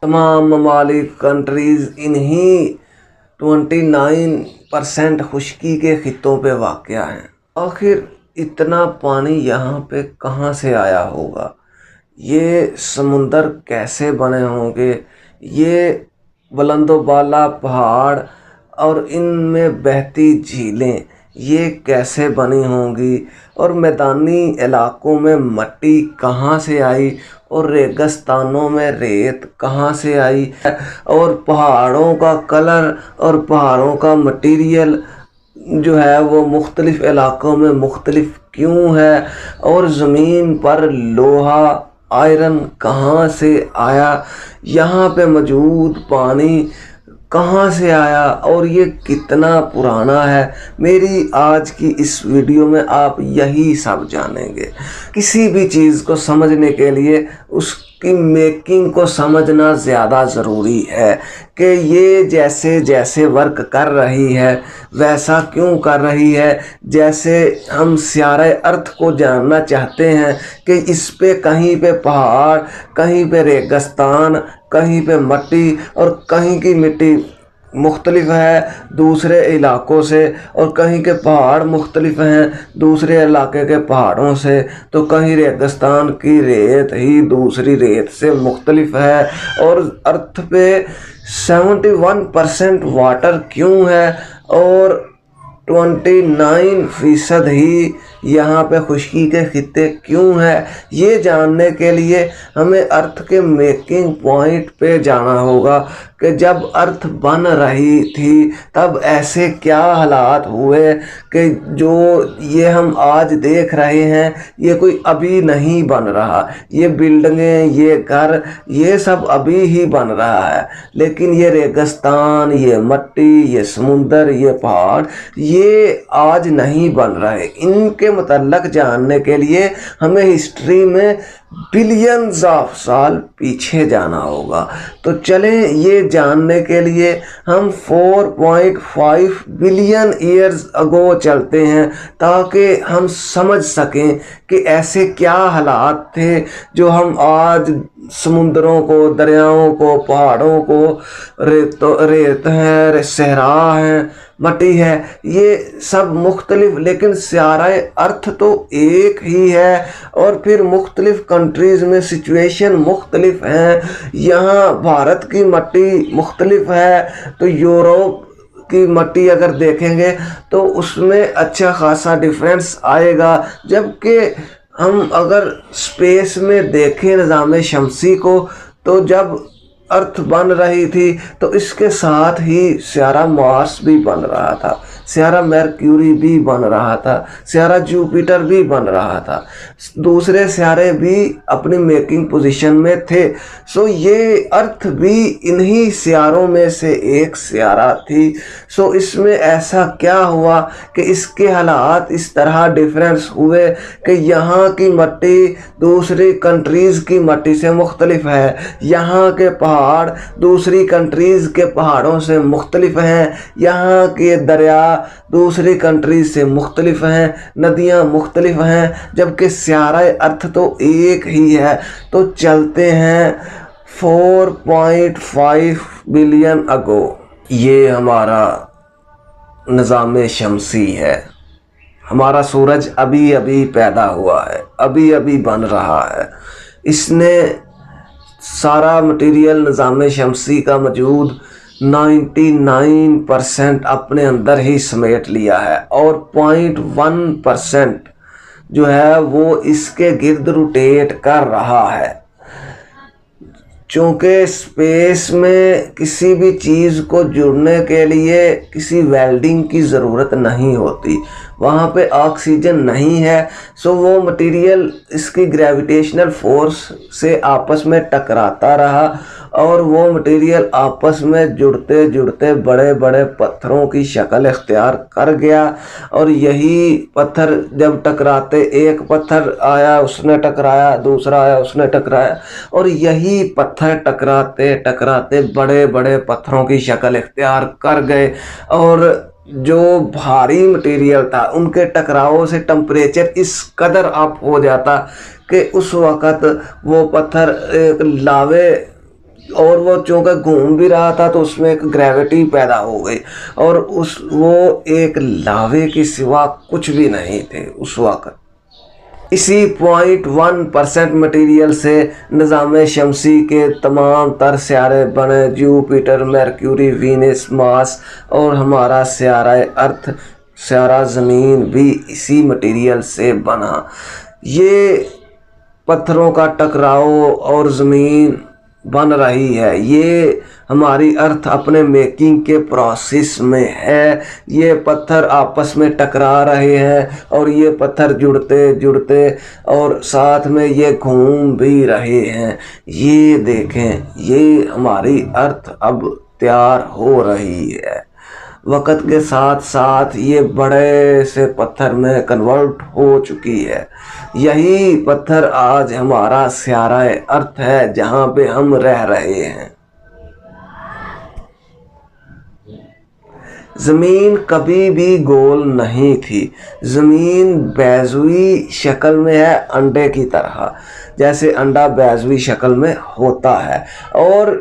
तमाम ममालिक कंट्रीज़ इन्हीं 29% खुश्की के ख़ित्तों पे वाक़या हैं। आखिर इतना पानी यहाँ पे कहाँ से आया होगा? ये समुंदर कैसे बने होंगे? ये बुलंदोबाला पहाड़ और इनमें बहती झीलें ये कैसे बनी होंगी? और मैदानी इलाकों में मिट्टी कहाँ से आई और रेगिस्तानों में रेत कहाँ से आई? और पहाड़ों का कलर और पहाड़ों का मटेरियल जो है वो मुख्तलिफ़ इलाकों में मुख्तलिफ क्यों है? और ज़मीन पर लोहा आयरन कहाँ से आया? यहाँ पे मौजूद पानी कहाँ से आया और ये कितना पुराना है? मेरी आज की इस वीडियो में आप यही सब जानेंगे। किसी भी चीज़ को समझने के लिए उसकी मेकिंग को समझना ज़्यादा ज़रूरी है कि ये जैसे जैसे वर्क कर रही है वैसा क्यों कर रही है। जैसे हम सियारे अर्थ को जानना चाहते हैं कि इस पे कहीं पे पहाड़, कहीं पे रेगिस्तान, कहीं पे मिट्टी और कहीं की मिट्टी मुख्तलिफ है दूसरे इलाकों से, और कहीं के पहाड़ मुख्तलिफ हैं दूसरे इलाके के पहाड़ों से, तो कहीं रेगिस्तान की रेत ही दूसरी रेत से मुख्तलिफ है। और अर्थ पे 71% वाटर क्यों है और 29% ही यहाँ पे खुश्की के खित्ते क्यों हैं? ये जानने के लिए हमें अर्थ के मेकिंग पॉइंट पे जाना होगा कि जब अर्थ बन रही थी तब ऐसे क्या हालात हुए कि जो ये हम आज देख रहे हैं ये कोई अभी नहीं बन रहा। ये बिल्डिंगें, ये घर, ये सब अभी ही बन रहा है, लेकिन ये रेगिस्तान, ये मिट्टी, ये समुंदर, ये पहाड़ ये आज नहीं बन रहे। इनके मुतल्लक जानने के लिए हमें हिस्ट्री में बिलियंस ऑफ साल पीछे जाना होगा। तो चलें ये जानने के लिए हम 4.5 बिलियन ईयर्स अगो चलते हैं ताकि हम समझ सकें कि ऐसे क्या हालात थे जो हम आज समुद्रों को, दरियाओं को, पहाड़ों को, रेत है, सहरा है, मिट्टी है, ये सब मुख्तलिफ, लेकिन सियारे अर्थ तो एक ही है। और फिर मुख्तलिफ कंट्रीज़ में सिचुएशन मुख्तलिफ हैं। यहाँ भारत की मिट्टी मुख्तलिफ है तो यूरोप की मिट्टी अगर देखेंगे तो उसमें अच्छा खासा डिफरेंस आएगा। जबकि हम अगर स्पेस में देखें निज़ाम शमसी को, तो जब अर्थ बन रही थी तो इसके साथ ही सियारा मार्स भी बन रहा था, सियारा मरक्यूरी भी बन रहा था, सियारा जुपिटर भी बन रहा था, दूसरे सियारे भी अपनी मेकिंग पोजीशन में थे। सो ये अर्थ भी इन्हीं सियारों में से एक सियारा थी। सो इसमें ऐसा क्या हुआ कि इसके हालात इस तरह डिफरेंस हुए कि यहाँ की मिट्टी दूसरी कंट्रीज़ की मिट्टी से मुख्तलिफ है, यहाँ के पहाड़ दूसरी कंट्रीज़ के पहाड़ों से मुख्तलिफ हैं, यहाँ के दरिया दूसरी कंट्रीज से मुख्तलिफ हैं, नदियाँ मुख्तलिफ हैं, जबकि सियारा अर्थ तो एक ही है। तो चलते हैं 4.5 बिलियन अगो। ये हमारा निज़ाम शमसी है। हमारा सूरज अभी अभी पैदा हुआ है, अभी अभी बन रहा है। इसने सारा मटेरियल निज़ाम शमसी का मौजूद 99% अपने अंदर ही समेट लिया है, और 0.1% जो है वो इसके गिर्द रोटेट कर रहा है। चूँकि स्पेस में किसी भी चीज़ को जुड़ने के लिए किसी वेल्डिंग की ज़रूरत नहीं होती, वहाँ पे ऑक्सीजन नहीं है, सो वो मटेरियल इसकी ग्रेविटेशनल फोर्स से आपस में टकराता रहा और वो मटेरियल आपस में जुड़ते जुड़ते बड़े बड़े पत्थरों की शक्ल इख्तियार कर गया। और यही पत्थर जब टकराते, एक पत्थर आया उसने टकराया, दूसरा आया उसने टकराया, और यही पत्थर टकराते टकराते बड़े बड़े पत्थरों की शक्ल इख्तियार कर गए। और जो भारी मटेरियल था उनके टकराव से टेम्परेचर इस कदर अप हो जाता कि उस वक़्त वो पत्थर एक लावे और वो चूँकि घूम भी रहा था तो उसमें एक ग्रेविटी पैदा हो गई और वो एक लावे के सिवा कुछ भी नहीं थे उस वक्त। इसी 0.1% मटेरियल से निज़ाम शमसी के तमाम तर सियारे बने, जुपिटर, मरक्यूरी, वीनस, मार्स और हमारा सियारा अर्थ, सियारा ज़मीन भी इसी मटेरियल से बना। ये पत्थरों का टकराव और ज़मीन बन रही है, ये हमारी अर्थ अपने मेकिंग के प्रोसेस में है। ये पत्थर आपस में टकरा रहे हैं और ये पत्थर जुड़ते जुड़ते और साथ में ये घूम भी रहे हैं। ये देखें, ये हमारी अर्थ अब तैयार हो रही है। वक़्त के साथ साथ ये बड़े से पत्थर में कन्वर्ट हो चुकी है। यही पत्थर आज हमारा सियारा अर्थ है जहाँ पे हम रह रहे हैं। ज़मीन कभी भी गोल नहीं थी। ज़मीन बैज़ुई शक्ल में है, अंडे की तरह, जैसे अंडा बैज़ुई शक्ल में होता है। और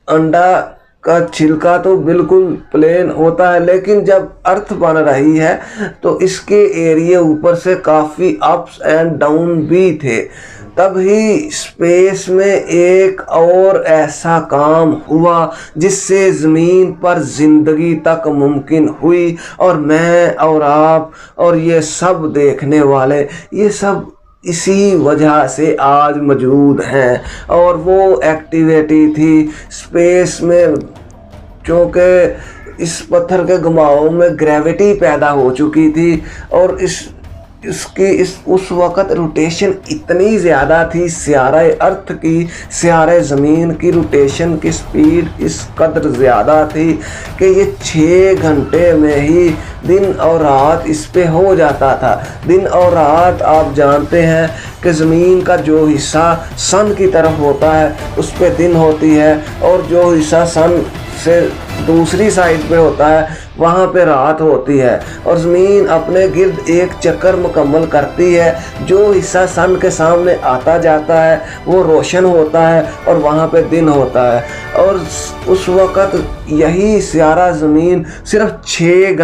अंडा का छिलका तो बिल्कुल प्लेन होता है, लेकिन जब अर्थ बन रही है तो इसके एरिए ऊपर से काफ़ी अप्स एंड डाउन भी थे। तभी स्पेस में एक और ऐसा काम हुआ जिससे ज़मीन पर ज़िंदगी तक मुमकिन हुई, और मैं और आप और ये सब देखने वाले, ये सब इसी वजह से आज मौजूद हैं। और वो एक्टिविटी थी स्पेस में, क्योंकि इस पत्थर के घुमाव में ग्रेविटी पैदा हो चुकी थी और उस वक़्त रोटेशन इतनी ज़्यादा थी सियारा अर्थ की, सियारा ज़मीन की रोटेशन की स्पीड इस कदर ज़्यादा थी कि ये 6 घंटे में ही दिन और रात इस पे हो जाता था। दिन और रात आप जानते हैं कि ज़मीन का जो हिस्सा सन की तरफ होता है उस पे दिन होती है, और जो हिस्सा सन से दूसरी साइड पे होता है वहाँ पे रात होती है। और ज़मीन अपने गिर्द एक चक्कर मुकम्मल करती है। जो हिस्सा सन के सामने आता जाता है वो रोशन होता है और वहाँ पे दिन होता है। और उस वक़्त यही सियारा ज़मीन सिर्फ 6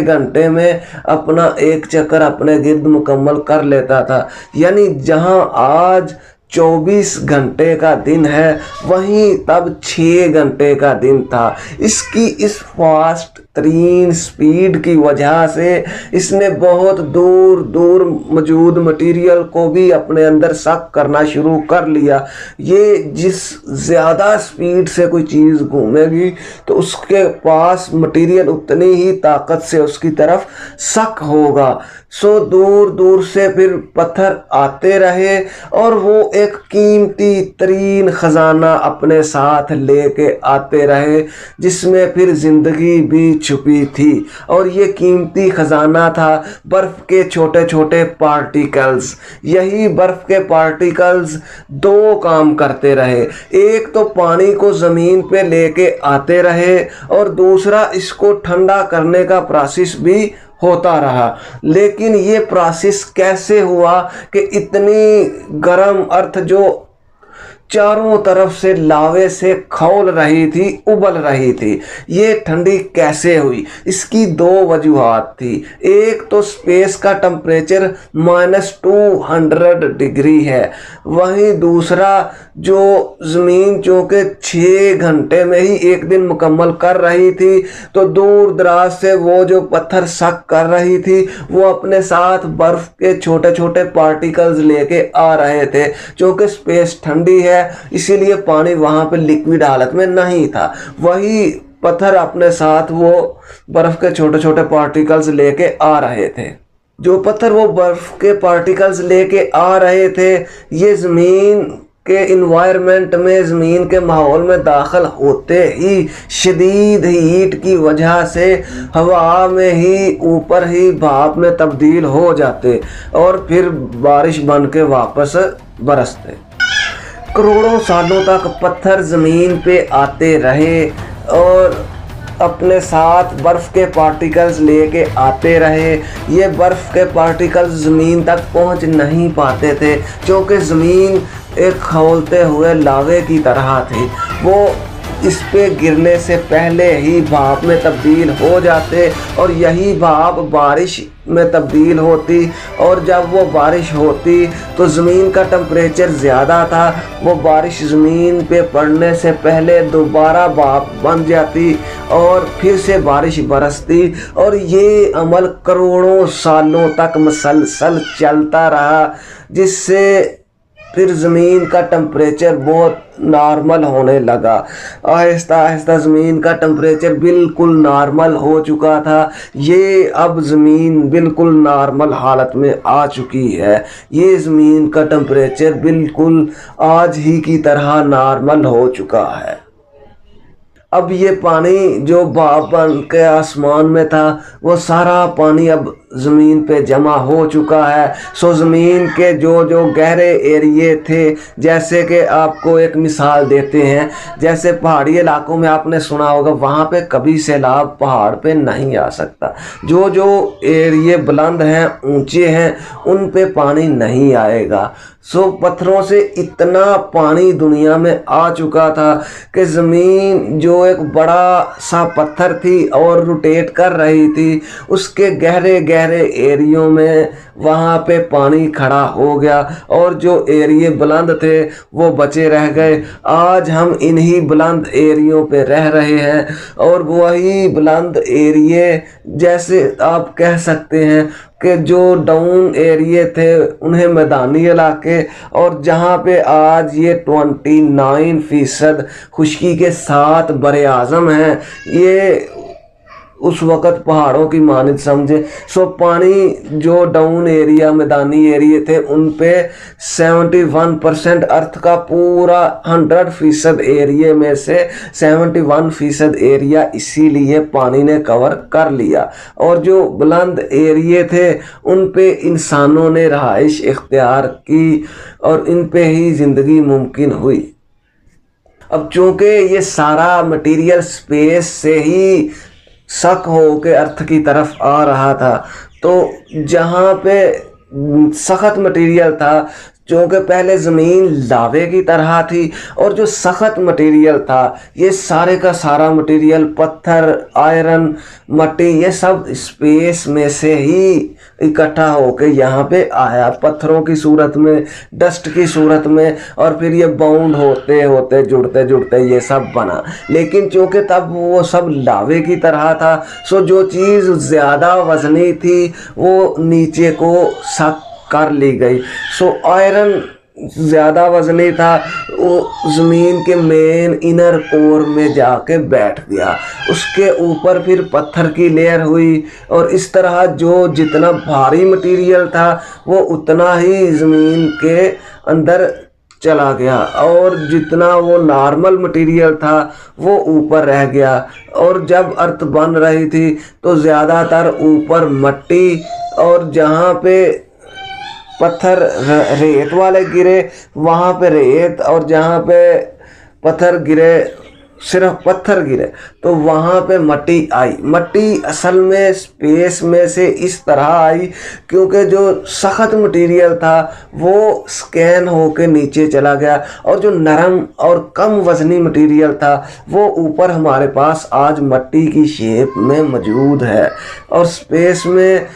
घंटे में अपना एक चक्कर अपने गिर्द मुकम्मल कर लेता था। यानी जहाँ आज 24 घंटे का दिन है वहीं तब 6 घंटे का दिन था। इसकी इस फास्ट तरीन स्पीड की वजह से इसने बहुत दूर दूर मौजूद मटेरियल को भी अपने अंदर सक करना शुरू कर लिया। ये जिस ज़्यादा स्पीड से कोई चीज़ घूमेगी तो उसके पास मटेरियल उतनी ही ताकत से उसकी तरफ सक होगा। सो दूर दूर से फिर पत्थर आते रहे और वो एक कीमती तरीन ख़जाना अपने साथ लेके आते रहे जिसमें फिर ज़िंदगी भी छुपी थी। और ये कीमती ख़जाना था बर्फ़ के छोटे छोटे पार्टिकल्स। यही बर्फ़ के पार्टिकल्स 2 काम करते रहे। एक तो पानी को ज़मीन पे लेके आते रहे और दूसरा इसको ठंडा करने का प्रोसेस भी होता रहा। लेकिन ये प्रोसेस कैसे हुआ कि इतनी गर्म अर्थ जो चारों तरफ से लावे से खौल रही थी, उबल रही थी, ये ठंडी कैसे हुई? इसकी 2 वजूहात थी। एक तो स्पेस का टेम्परेचर -200 डिग्री है, वहीं दूसरा जो ज़मीन चूँकि 6 घंटे में ही एक दिन मुकम्मल कर रही थी तो दूर दराज से वो जो पत्थर सक कर रही थी वो अपने साथ बर्फ़ के छोटे छोटे पार्टिकल्स लेके आ रहे थे। चूँकि स्पेस ठंडी है इसीलिए पानी वहां पे लिक्विड हालत में नहीं था। वही पत्थर अपने साथ वो बर्फ के छोटे छोटे पार्टिकल्स लेके आ रहे थे। जो पत्थर वो बर्फ के पार्टिकल्स लेके आ रहे थे ये ज़मीन के इन्वायरमेंट में, ज़मीन के माहौल में दाखिल होते ही शदीद हीट की वजह से हवा में ही ऊपर ही भाप में तब्दील हो जाते और फिर बारिश बन के वापस बरसते। करोड़ों सालों तक पत्थर ज़मीन पे आते रहे और अपने साथ बर्फ़ के पार्टिकल्स लेके आते रहे। ये बर्फ़ के पार्टिकल्स ज़मीन तक पहुंच नहीं पाते थे क्योंकि ज़मीन एक खौलते हुए लावे की तरह थी। वो इस पे गिरने से पहले ही भाप में तब्दील हो जाते और यही भाप बारिश में तब्दील होती, और जब वो बारिश होती तो ज़मीन का टेम्परेचर ज़्यादा था, वो बारिश ज़मीन पे पड़ने से पहले दोबारा भाप बन जाती और फिर से बारिश बरसती, और ये अमल करोड़ों सालों तक मुसलसल चलता रहा, जिससे फिर ज़मीन का टेम्परेचर बहुत नॉर्मल होने लगा। आहिस्ता आहिस्ता ज़मीन का टेम्परेचर बिल्कुल नॉर्मल हो चुका था। ये अब ज़मीन बिल्कुल नॉर्मल हालत में आ चुकी है। ये ज़मीन का टेम्परेचर बिल्कुल आज ही की तरह नॉर्मल हो चुका है। अब ये पानी जो भाप बन के आसमान में था, वो सारा पानी अब ज़मीन पे जमा हो चुका है। सो ज़मीन के जो जो गहरे एरिए थे, जैसे कि आपको एक मिसाल देते हैं, जैसे पहाड़ी इलाकों में आपने सुना होगा वहाँ पे कभी सैलाब पहाड़ पे नहीं आ सकता। जो जो एरिए बुलंद हैं, ऊंचे हैं, उन पे पानी नहीं आएगा। सो पत्थरों से इतना पानी दुनिया में आ चुका था कि ज़मीन जो एक बड़ा सा पत्थर थी और रोटेट कर रही थी, उसके गहरे गहरे एरियो में वहाँ पे पानी खड़ा हो गया, और जो एरिए बुलंद थे वो बचे रह गए। आज हम इन्हीं बुलंद एरियो पे रह रहे हैं, और वही बुलंद एरिए जैसे आप कह सकते हैं कि जो डाउन एरिए थे उन्हें मैदानी इलाके, और जहाँ पे आज ये 29% खुश्की के साथ बरे आज़म हैं, ये उस वक़्त पहाड़ों की मानद समझे। सो पानी जो डाउन एरिया मैदानी एरिया थे उन पे 71% अर्थ का पूरा 100% एरिया में से 71% एरिया इसीलिए पानी ने कवर कर लिया, और जो बुलंद एरिए थे उन पे इंसानों ने रहाइश इख्तियार की और इन पे ही ज़िंदगी मुमकिन हुई। अब चूँकि ये सारा मटीरियल स्पेस से ही शक हो के अर्थ की तरफ आ रहा था, तो जहाँ पे सख्त मटेरियल था, क्योंकि पहले ज़मीन लावे की तरह थी, और जो सख्त मटेरियल था ये सारे का सारा मटेरियल पत्थर, आयरन, मट्टी, ये सब स्पेस में से ही इकट्ठा होके यहाँ पे आया, पत्थरों की सूरत में, डस्ट की सूरत में, और फिर ये बाउंड होते होते जुड़ते जुड़ते ये सब बना। लेकिन चूँकि तब वो सब लावे की तरह था, सो जो चीज़ ज़्यादा वजनी थी वो नीचे को सक कर ली गई। सो आयरन ज़्यादा वजनी था, वो ज़मीन के मेन इनर कोर में जाके बैठ गया, उसके ऊपर फिर पत्थर की लेयर हुई, और इस तरह जो जितना भारी मटेरियल था वो उतना ही ज़मीन के अंदर चला गया, और जितना वो नॉर्मल मटेरियल था वो ऊपर रह गया। और जब अर्थ बन रही थी तो ज़्यादातर ऊपर मट्टी, और जहाँ पे पत्थर रेत वाले गिरे वहाँ पे रेत, और जहाँ पे पत्थर गिरे, सिर्फ पत्थर गिरे, तो वहाँ पे मट्टी आई। मट्टी असल में स्पेस में से इस तरह आई क्योंकि जो सख्त मटेरियल था वो स्कैन होके नीचे चला गया, और जो नरम और कम वजनी मटेरियल था वो ऊपर हमारे पास आज मट्टी की शेप में मौजूद है। और स्पेस में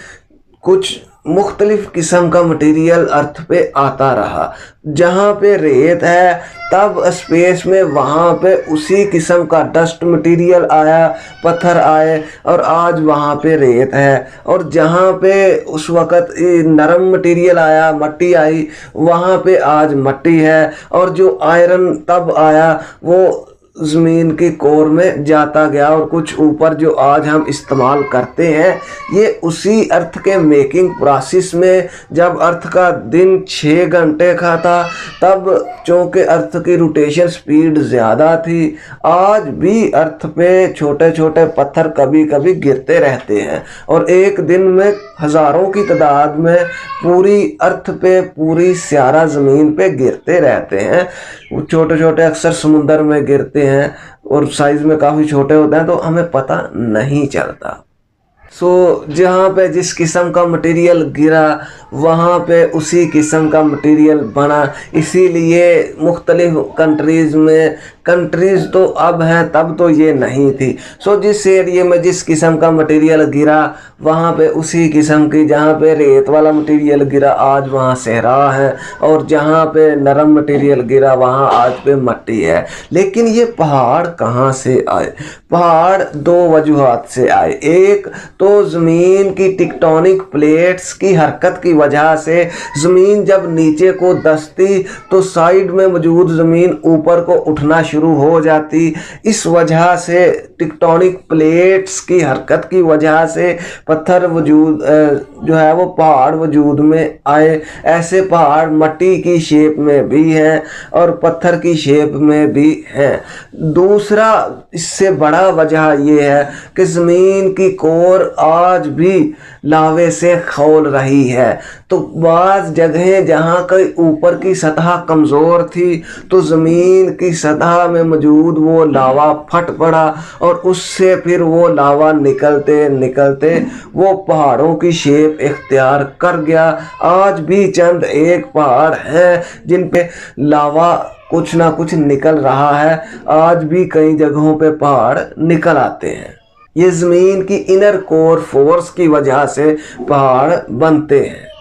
कुछ मुख्तलिफ किस्म का मटेरियल अर्थ पे आता रहा। जहाँ पे रेत है तब स्पेस में वहाँ पे उसी किस्म का डस्ट मटेरियल आया, पत्थर आए, और आज वहाँ पे रेत है। और जहाँ पे उस वक़्त नरम मटेरियल आया, मट्टी आई, वहाँ पे आज मट्टी है। और जो आयरन तब आया वो ज़मीन की कोर में जाता गया, और कुछ ऊपर जो आज हम इस्तेमाल करते हैं ये उसी अर्थ के मेकिंग प्रोसेस में, जब अर्थ का दिन 6 घंटे का था तब चूँकि अर्थ की रोटेशन स्पीड ज़्यादा थी, आज भी अर्थ पे छोटे छोटे पत्थर कभी कभी गिरते रहते हैं, और एक दिन में हज़ारों की तादाद में पूरी अर्थ पे, पूरी स्यारा ज़मीन पे गिरते रहते हैं। छोटे छोटे अक्सर समुंदर में गिरते हैं और साइज़ में काफ़ी छोटे होते हैं, तो हमें पता नहीं चलता। जहाँ पे जिस किस्म का मटेरियल गिरा वहाँ पे उसी किस्म का मटेरियल बना। इसीलिए मुख्तलिफ कंट्रीज़ तो अब हैं, तब तो ये नहीं थी। जिस एरिए में जिस किस्म का मटेरियल गिरा वहाँ पे उसी किस्म की, जहाँ पे रेत वाला मटेरियल गिरा आज वहाँ सहरा है, और जहाँ पे नरम मटेरियल गिरा वहाँ आज पे मट्टी है। लेकिन ये पहाड़ कहाँ से आए? पहाड़ दो वजूहात से आए। एक तो ज़मीन की टेक्टोनिक प्लेट्स की हरकत की वजह से ज़मीन जब नीचे को दसती तो साइड में मौजूद ज़मीन ऊपर को उठना शुरू हो जाती। इस वजह से टेक्टोनिक प्लेट्स की हरकत की वजह से पत्थर वजूद जो है वो पहाड़ वजूद में आए। ऐसे पहाड़ मिट्टी की शेप में भी हैं और पत्थर की शेप में भी हैं। दूसरा इससे बड़ा वजह ये है कि ज़मीन की कोर आज भी लावे से खौल रही है। तो बाज़ जगहें जहाँ कहीं ऊपर की सतह कमज़ोर थी तो ज़मीन की सतह में मौजूद वो लावा फट पड़ा और उससे फिर वो लावा निकलते निकलते वो पहाड़ों की शेप इख्तियार कर गया। आज भी चंद एक पहाड़ हैं जिन पे लावा कुछ ना कुछ निकल रहा है। आज भी कई जगहों पे पहाड़ निकल आते हैं। ये ज़मीन की इनर कोर फोर्स की वजह से पहाड़ बनते हैं।